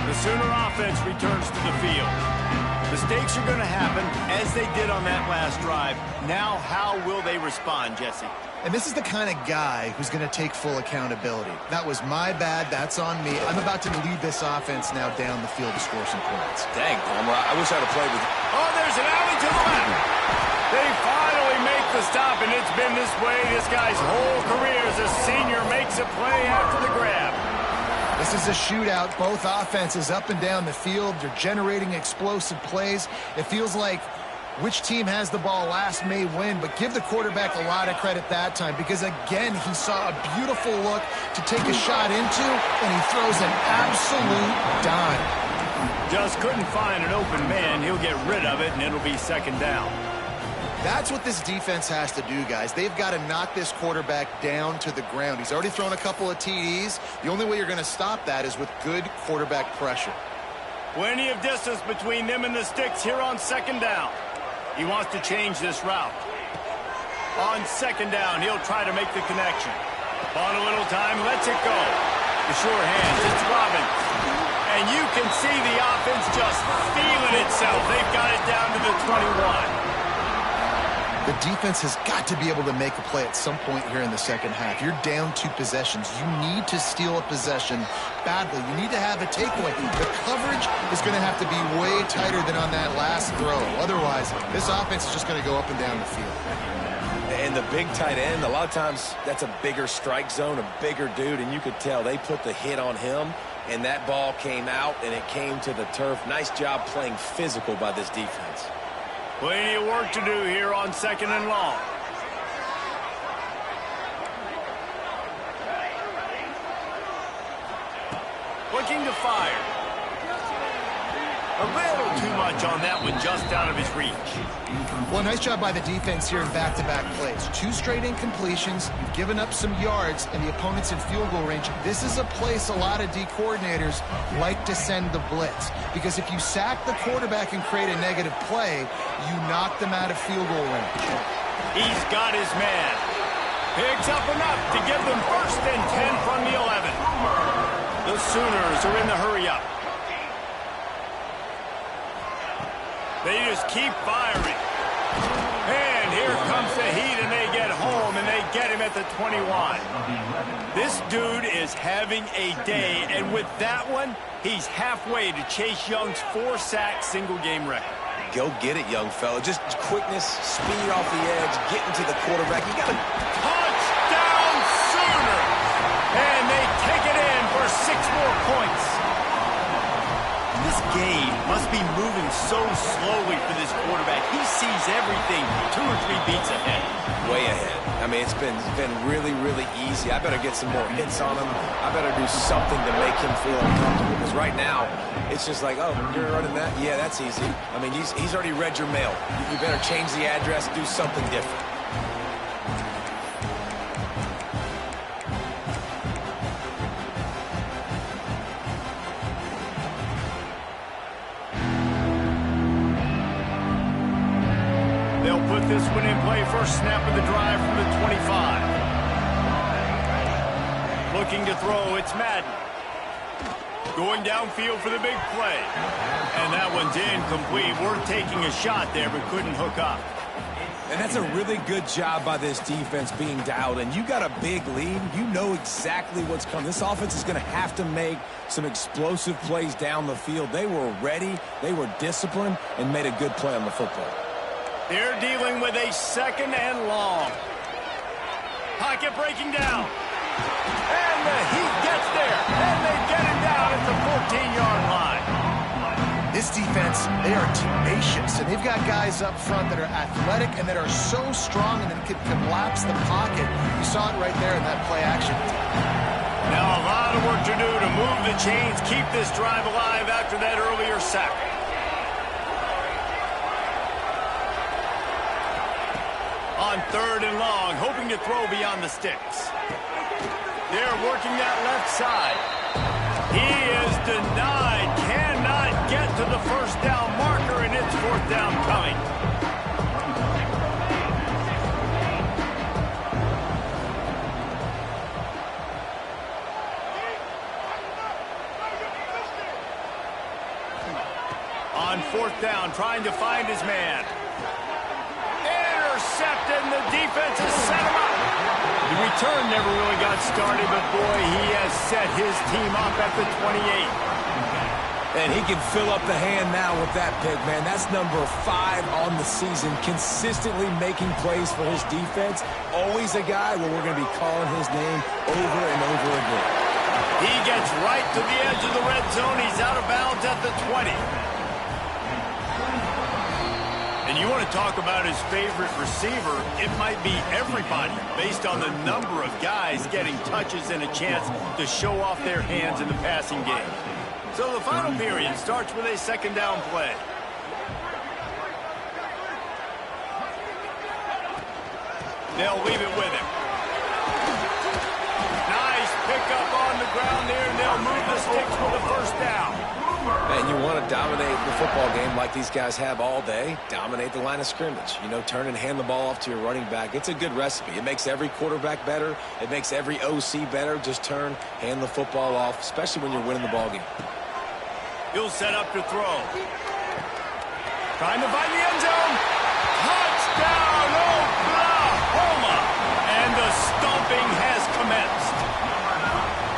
The Sooner offense returns to the field. Mistakes are going to happen, as they did on that last drive. Now, how will they respond, Jesse? And this is the kind of guy who's going to take full accountability. That was my bad. That's on me. I'm about to lead this offense now down the field to score some points. Dang, Palmer, I wish I'd have played with you. Oh, there's an alley to the left. They finally make the stop, and it's been this way this guy's whole career as a senior makes a play after the grab. This is a shootout. Both offenses up and down the field. They're generating explosive plays. It feels like which team has the ball last may win, but give the quarterback a lot of credit that time because, again, he saw a beautiful look to take a shot into, and he throws an absolute dime. Just couldn't find an open man. He'll get rid of it, and it'll be second down. That's what this defense has to do, guys. They've got to knock this quarterback down to the ground. He's already thrown a couple of TDs. The only way you're going to stop that is with good quarterback pressure. Plenty of distance between them and the sticks here on second down. He wants to change this route. On second down, he'll try to make the connection. On a little time, lets it go. The sure hands, it's Robbins. And you can see the offense just feeling itself. They've got it down to the 21. The defense has got to be able to make a play at some point here in the second half. You're down 2 possessions. You need to steal a possession badly. You need to have a takeaway. The coverage is going to have to be way tighter than on that last throw. Otherwise, this offense is just going to go up and down the field. And the big tight end, a lot of times that's a bigger strike zone, a bigger dude, and you could tell they put the hit on him, and that ball came out, and it came to the turf. Nice job playing physical by this defense. Plenty of work to do here on second and long. Looking to fire. A little too much on that one, just out of his reach. Well, nice job by the defense here in back-to-back plays. 2 straight incompletions. You've given up some yards, and the opponent's in field goal range. This is a place a lot of D coordinators like to send the blitz. Because if you sack the quarterback and create a negative play, you knock them out of field goal range. He's got his man. Picks up enough to give them 1st and 10 from the 11. The Sooners are in the hurry-up. They just keep firing. And here comes the heat, and they get home, and they get him at the 21. This dude is having a day, and with that one, he's halfway to Chase Young's 4-sack single-game record. Go get it, young fella. Just quickness, speed off the edge, getting to the quarterback. You got to... Touchdown, Sooners! And they take it in for 6 more points. This game must be moving so slowly for this quarterback. He sees everything 2 or 3 beats ahead. Way ahead. I mean, it's been really, really easy. I better get some more hits on him. I better do something to make him feel uncomfortable. Because right now, it's just like, oh, you're running that? Yeah, that's easy. I mean, he's already read your mail. You better change the address, do something different. Put this one in play, first snap of the drive from the 25. Looking to throw, it's Madden. Going downfield for the big play. And that one's incomplete. Worth taking a shot there, but couldn't hook up. And that's a really good job by this defense being dialed in. You got a big lead. You know exactly what's coming. This offense is going to have to make some explosive plays down the field. They were ready, they were disciplined, and made a good play on the football. They're dealing with a second and long. Pocket breaking down. And the Heat gets there. And they get him down at the 14-yard line. This defense, they are tenacious, and they've got guys up front that are athletic and that are so strong and that can collapse the pocket. You saw it right there in that play action. Now a lot of work to do to move the chains, keep this drive alive after that earlier sack. On 3rd and long, hoping to throw beyond the sticks. They're working that left side. He is denied, cannot get to the first down marker, and it's 4th down coming. On On fourth down, trying to find his man. Intercepted, and the defense has set him up. The return never really got started, but boy, he has set his team up at the 28. And he can fill up the hand now with that pick, man. That's number 5 on the season, consistently making plays for his defense. Always a guy where we're going to be calling his name over and over again. He gets right to the edge of the red zone. He's out of bounds at the 20. And you want to talk about his favorite receiver, it might be everybody based on the number of guys getting touches and a chance to show off their hands in the passing game. So the final period starts with a second down play. They'll leave it with him. Nice pickup on the ground there, and they'll move the sticks with a first down. And you want to dominate the football game like these guys have all day. Dominate the line of scrimmage. You know, turn and hand the ball off to your running back. It's a good recipe. It makes every quarterback better. It makes every OC better. Just turn, hand the football off, especially when you're winning the ball game. He'll set up to throw. Trying to find the end zone. Touchdown, Oklahoma! And the stomping has commenced.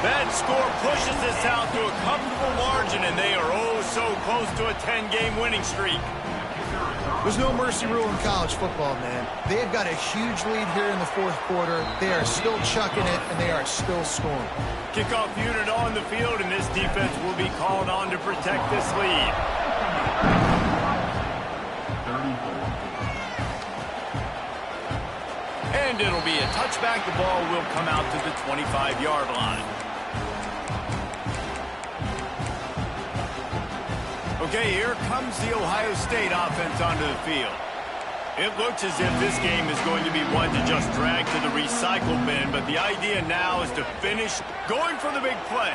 That score pushes this out to a comfortable margin, and they are oh so close to a 10-game winning streak. There's no mercy rule in college football, man. They've got a huge lead here in the fourth quarter. They are still chucking it, and they are still scoring. Kickoff unit on the field, and this defense will be called on to protect this lead. And it'll be a touchback. The ball will come out to the 25-yard line. Okay, here comes the Ohio State offense onto the field. It looks as if this game is going to be one to just drag to the recycle bin, but the idea now is to finish going for the big play.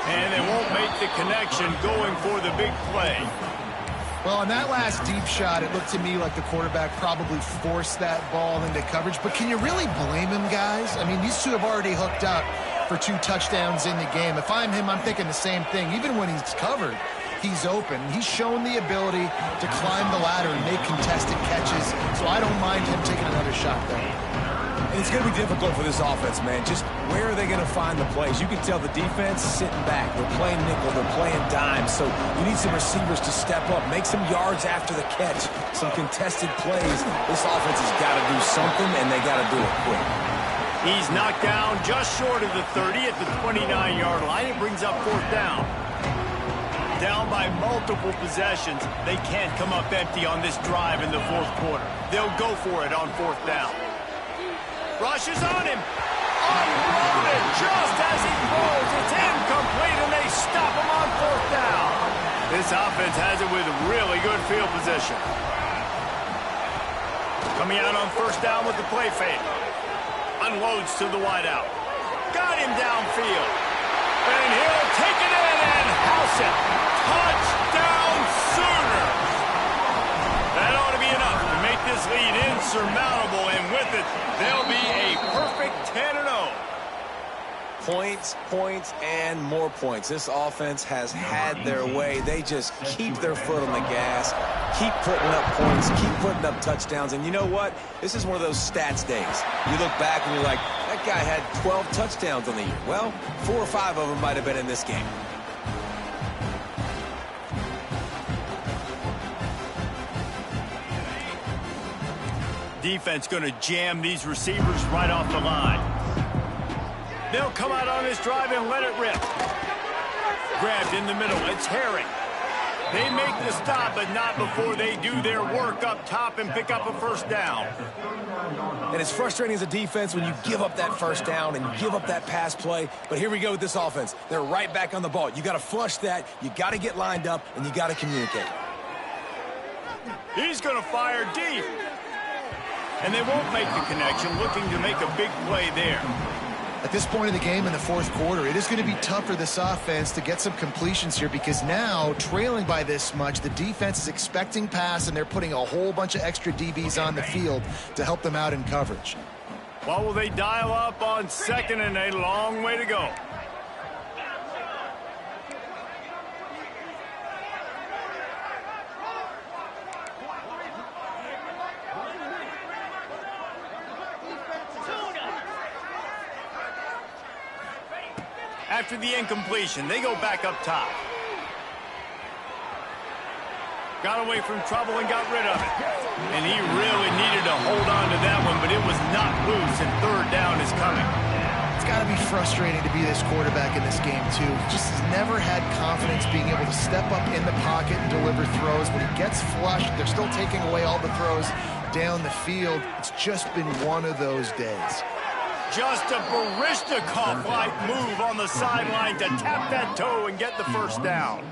And they won't make the connection going for the big play. Well, on that last deep shot, it looked to me like the quarterback probably forced that ball into coverage. But can you really blame him, guys? I mean, these two have already hooked up for 2 touchdowns in the game. If I'm him, I'm thinking the same thing. Even when he's covered, he's open. He's shown the ability to climb the ladder and make contested catches, so I don't mind him taking another shot there. And it's going to be difficult for this offense, man. Just where are they going to find the plays? You can tell the defense sitting back. They're playing nickel. They're playing dime. So you need some receivers to step up, make some yards after the catch, some contested plays. This offense has got to do something, and they got to do it quick. He's knocked down just short of the 30 at the 29-yard line. It brings up fourth down. Down by multiple possessions. They can't come up empty on this drive in the fourth quarter. They'll go for it on fourth down. Rushes on him. Unloaded just as he throws. It's incomplete, and they stop him on fourth down. This offense has it with really good field position. Coming out on first down with the play fake. Unloads to the wideout. Got him downfield. And he'll take it in and house it. Touchdown Sooners! That ought to be enough to make this lead insurmountable, and with it, they'll be a perfect 10-0. Points, points, and more points. This offense has had their way. They just keep their foot on the gas, keep putting up points, keep putting up touchdowns. And you know what? This is one of those stats days. You look back and you're like, that guy had 12 touchdowns on the year. Well, 4 or 5 of them might have been in this game. Defense going to jam these receivers right off the line. They'll come out on this drive and let it rip. Grabbed in the middle. It's Herring. They make the stop, but not before they do their work up top and pick up a first down. And it's frustrating as a defense when you give up that first down and you give up that pass play. But here we go with this offense. They're right back on the ball. You got to flush that. You got to get lined up, and you got to communicate. He's going to fire deep. And they won't make the connection, looking to make a big play there. At this point in the game in the fourth quarter, it is going to be tough for this offense to get some completions here, because now, trailing by this much, the defense is expecting pass, and they're putting a whole bunch of extra DBs on the field to help them out in coverage. What will they dial up on second, and a long way to go? After the incompletion, they go back up top. Got away from trouble and got rid of it. And he really needed to hold on to that one, but it was not loose, and third down is coming. It's got to be frustrating to be this quarterback in this game, too. He just has never had confidence being able to step up in the pocket and deliver throws. When he gets flushed, they're still taking away all the throws down the field. It's just been one of those days. Just a Baryshnikov-like move on the sideline to tap that toe and get the first down.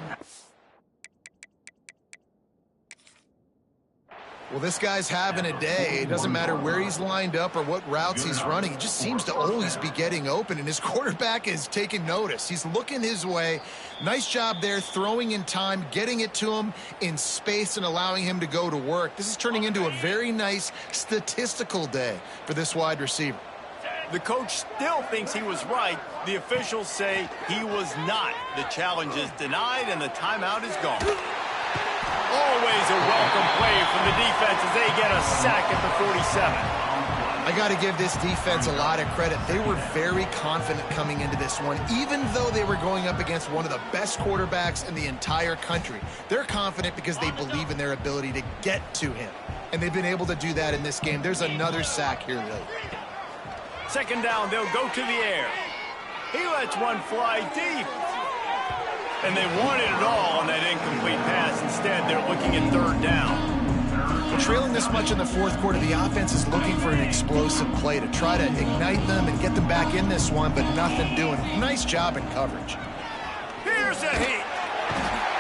Well, this guy's having a day. It doesn't matter where he's lined up or what routes he's running. He just seems to always be getting open, and his quarterback is taking notice. He's looking his way. Nice job there, throwing in time, getting it to him in space and allowing him to go to work. This is turning into a very nice statistical day for this wide receiver. The coach still thinks he was right. The officials say he was not. The challenge is denied, and the timeout is gone. Always a welcome play from the defense as they get a sack at the 47. I got to give this defense a lot of credit. They were very confident coming into this one, even though they were going up against one of the best quarterbacks in the entire country. They're confident because they believe in their ability to get to him, and they've been able to do that in this game. There's another sack here late. Second down, they'll go to the air. He lets one fly deep. And they wanted it all on that incomplete pass. Instead, they're looking at third down. Trailing this much in the fourth quarter, the offense is looking for an explosive play to try to ignite them and get them back in this one, but nothing doing. Nice job in coverage. Here's a heat.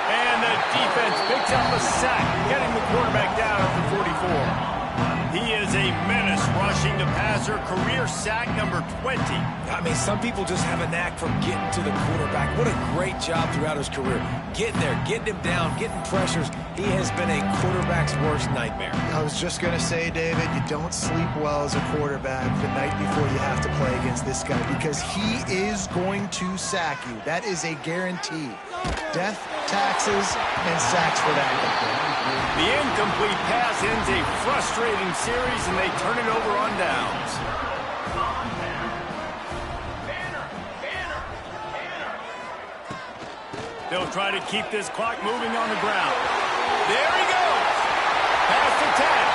And the defense picks up a sack, getting the quarterback down at the 44. He is a menace rushing the passer, career sack number 20. I mean, some people just have a knack for getting to the quarterback. What a great job throughout his career. Getting there, getting him down, getting pressures. He has been a quarterback's worst nightmare. I was just going to say, David, you don't sleep well as a quarterback the night before you have to play against this guy because he is going to sack you. That is a guarantee. Death, taxes, and sacks for that. The incomplete pass ends a frustrating series, and they turn it over on downs. They'll try to keep this clock moving on the ground. There he goes. Pass to Ted.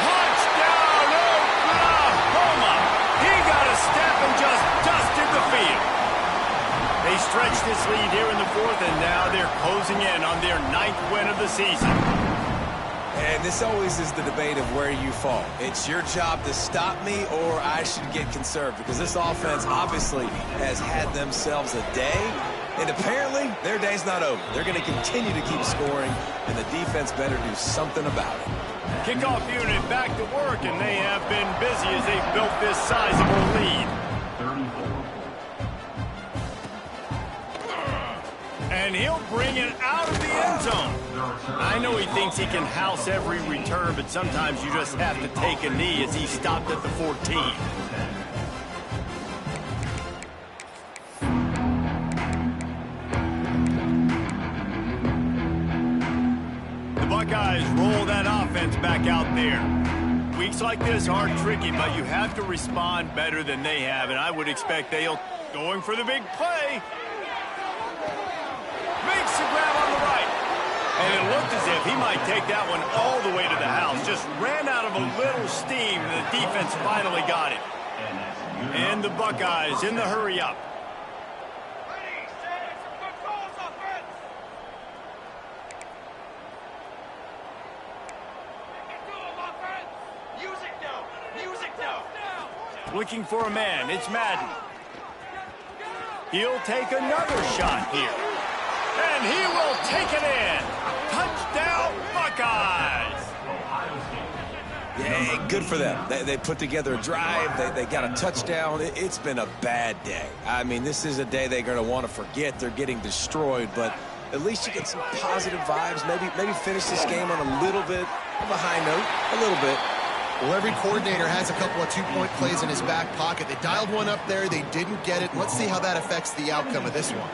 Touchdown, Oklahoma. He got a step and just dusted the field. They stretch this lead here in the fourth, and now they're closing in on their 9th win of the season. And this always is the debate of where you fall. It's your job to stop me, or I should get conserved, because this offense obviously has had themselves a day, and apparently their day's not over. They're going to continue to keep scoring, and the defense better do something about it. Kickoff unit back to work, and they have been busy as they've built this sizable lead. And he'll bring it out of the end zone. I know he thinks he can house every return, but sometimes you just have to take a knee as he stopped at the 14. The Buckeyes roll that offense back out there. Weeks like this are tricky, but you have to respond better than they have, and I would expect they'll going for the big play. Makes the grab on the right. And it looked as if he might take that one all the way to the house. Just ran out of a little steam, and the defense finally got it. And the Buckeyes in the hurry up. Looking for a man. It's Madden. He'll take another shot here. And he will take it in. Touchdown, Buckeyes. Yeah, good for them. They put together a drive. They got a touchdown. It's been a bad day. I mean, this is a day they're going to want to forget. They're getting destroyed, but at least you get some positive vibes. Maybe finish this game on a little bit of a high note, a little bit. Well, every coordinator has a couple of two-point plays in his back pocket. They dialed one up there. They didn't get it. Let's see how that affects the outcome of this one.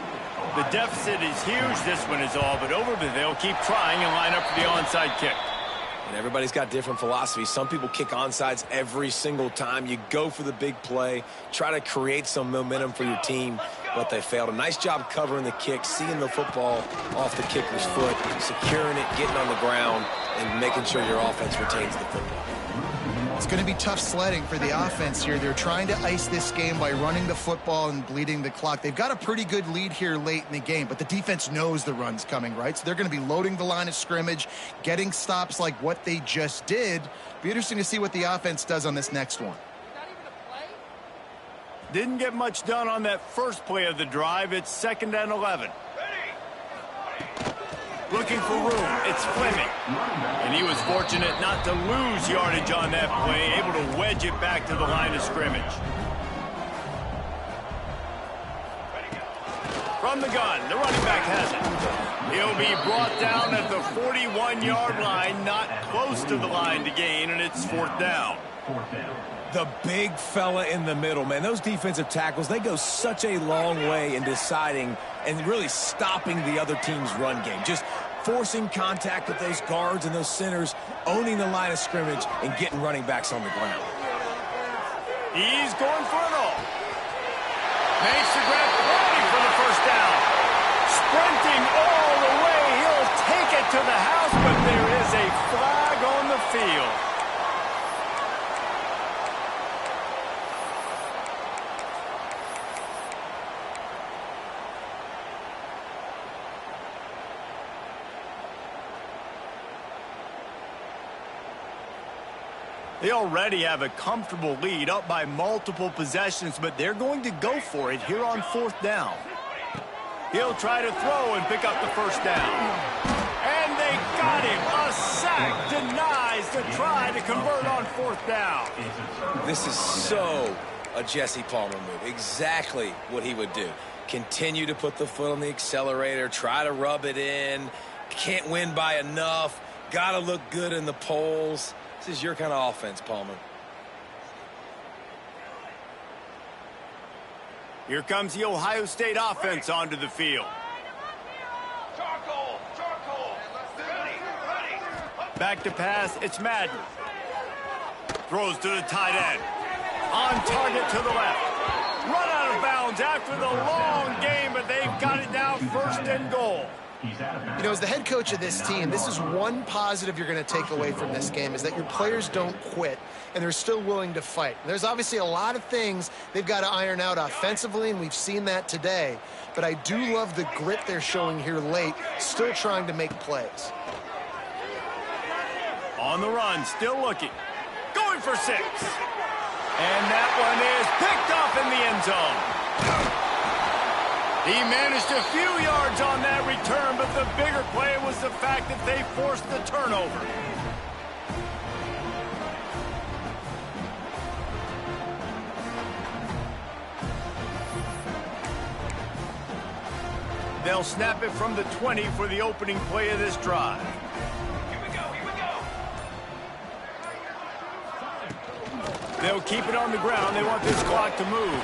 The deficit is huge. This one is all but over, but they'll keep trying and line up for the onside kick. And everybody's got different philosophies. Some people kick onside every single time. You go for the big play, try to create some momentum for your team. but they failed. A nice job covering the kick, seeing the football off the kicker's foot, securing it, getting on the ground, and making sure your offense retains the football. It's going to be tough sledding for the offense here. They're trying to ice this game by running the football and bleeding the clock. They've got a pretty good lead here late in the game, but the defense knows the run's coming, right? So they're going to be loading the line of scrimmage, getting stops like what they just did. Be interesting to see what the offense does on this next one. Didn't get much done on that first play of the drive. It's 2nd and 11. Looking for room. It's Fleming. And he was fortunate not to lose yardage on that play, able to wedge it back to the line of scrimmage. From the gun, the running back has it. He'll be brought down at the 41-yard line, not close to the line to gain, and it's 4th down. The big fella in the middle, man. Those defensive tackles, they go such a long way in deciding and really stopping the other team's run game. Just forcing contact with those guards and those centers, owning the line of scrimmage, and getting running backs on the ground. He's going for it all. Makes the grab, ready for the first down. Sprinting all the way. He'll take it to the house, but there is a flag on the field. They already have a comfortable lead, up by multiple possessions, but they're going to go for it here on 4th down. He'll try to throw and pick up the first down. And they got him. A sack denies the try to convert on 4th down. This is so a Jesse Palmer move. Exactly what he would do. Continue to put the foot on the accelerator, try to rub it in. Can't win by enough. Got to look good in the polls. This is your kind of offense, Palmer. Here comes the Ohio State offense onto the field. Back to pass, it's Madden. Throws to the tight end. On target to the left. Run out of bounds after the long game, but they've got it now 1st and goal. You know, as the head coach of this team, this is one positive you're going to take away from this game, is that your players don't quit, and they're still willing to fight. There's obviously a lot of things they've got to iron out offensively, and we've seen that today. But I do love the grit they're showing here late, still trying to make plays. On the run, still looking. Going for 6. And that one is picked off in the end zone. He managed a few yards on that return, but the bigger play was the fact that they forced the turnover. They'll snap it from the 20 for the opening play of this drive. Here we go, here we go. They'll keep it on the ground. They want this clock to move.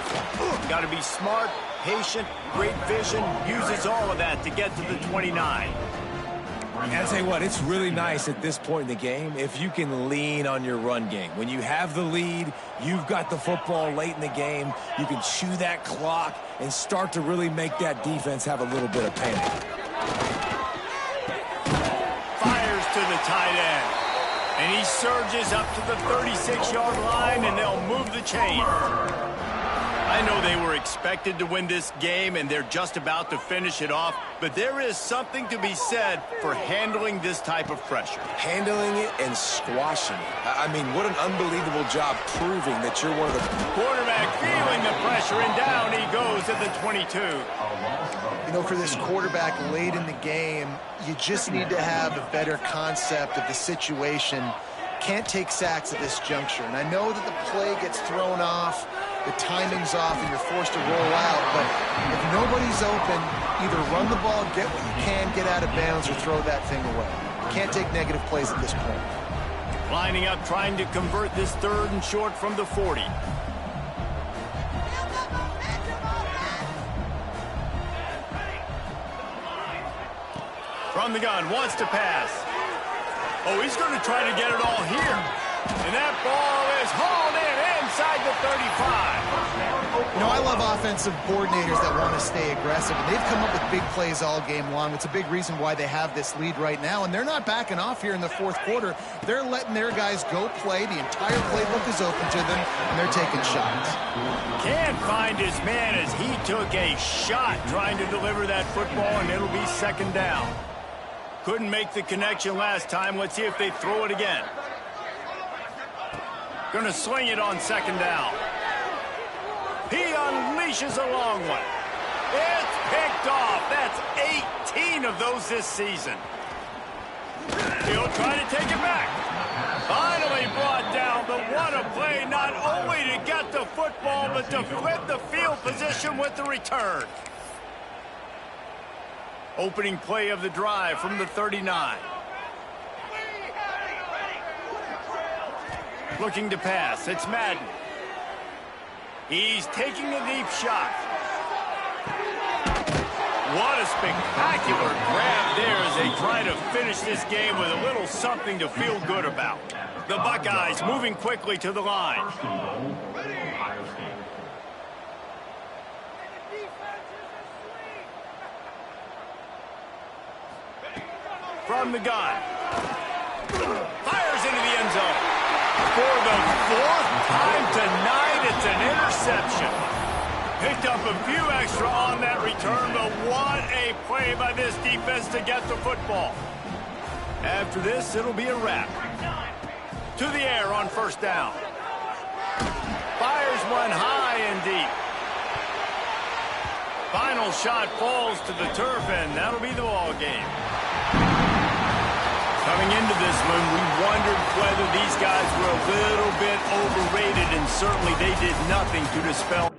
Got to be smart, patient, great vision, uses all of that to get to the 29. And I'll tell you what, it's really nice at this point in the game if you can lean on your run game. When you have the lead, you've got the football late in the game, you can chew that clock and start to really make that defense have a little bit of panic. Fires to the tight end. And he surges up to the 36-yard line, and they'll move the chain. I know they were expected to win this game, and they're just about to finish it off, but there is something to be said for handling this type of pressure. Handling it and squashing it. I mean, what an unbelievable job proving that you're one of the... Quarterback feeling the pressure, and down he goes at the 22. You know, for this quarterback late in the game, you just need to have a better concept of the situation. Can't take sacks at this juncture. And I know that the play gets thrown off, the timing's off, and you're forced to roll out. But if nobody's open, either run the ball, get what you can, get out of bounds, or throw that thing away. You can't take negative plays at this point. Lining up, trying to convert this 3rd and short from the 40. From the gun, wants to pass. Oh, he's going to try to get it all here. And that ball is hauled in inside the 35. You know, I love offensive coordinators that want to stay aggressive, and they've come up with big plays all game long. It's a big reason why they have this lead right now, and they're not backing off here in the fourth quarter. They're letting their guys go play. The entire playbook is open to them, and they're taking shots. Can't find his man as he took a shot trying to deliver that football, and it'll be second down. Couldn't make the connection last time. Let's see if they throw it again. Gonna swing it on second down. He unleashes a long one. It's picked off. That's 18 of those this season. He'll try to take it back. Finally brought down, but what a play, not only to get the football, but to flip the field position with the return. Opening play of the drive from the 39. Looking to pass, it's Madden. He's taking a deep shot. What a spectacular grab there as they try to finish this game with a little something to feel good about. The Buckeyes moving quickly to the line. From the gun. Fires into the end zone. For the fourth time tonight, it's an interception. Picked up a few extra on that return, but what a play by this defense to get the football. After this, it'll be a wrap. To the air on first down. Fires one high and deep. Final shot falls to the turf, and that'll be the ball game. Coming into this one, we wondered whether these guys were a little bit overrated, and certainly they did nothing to dispel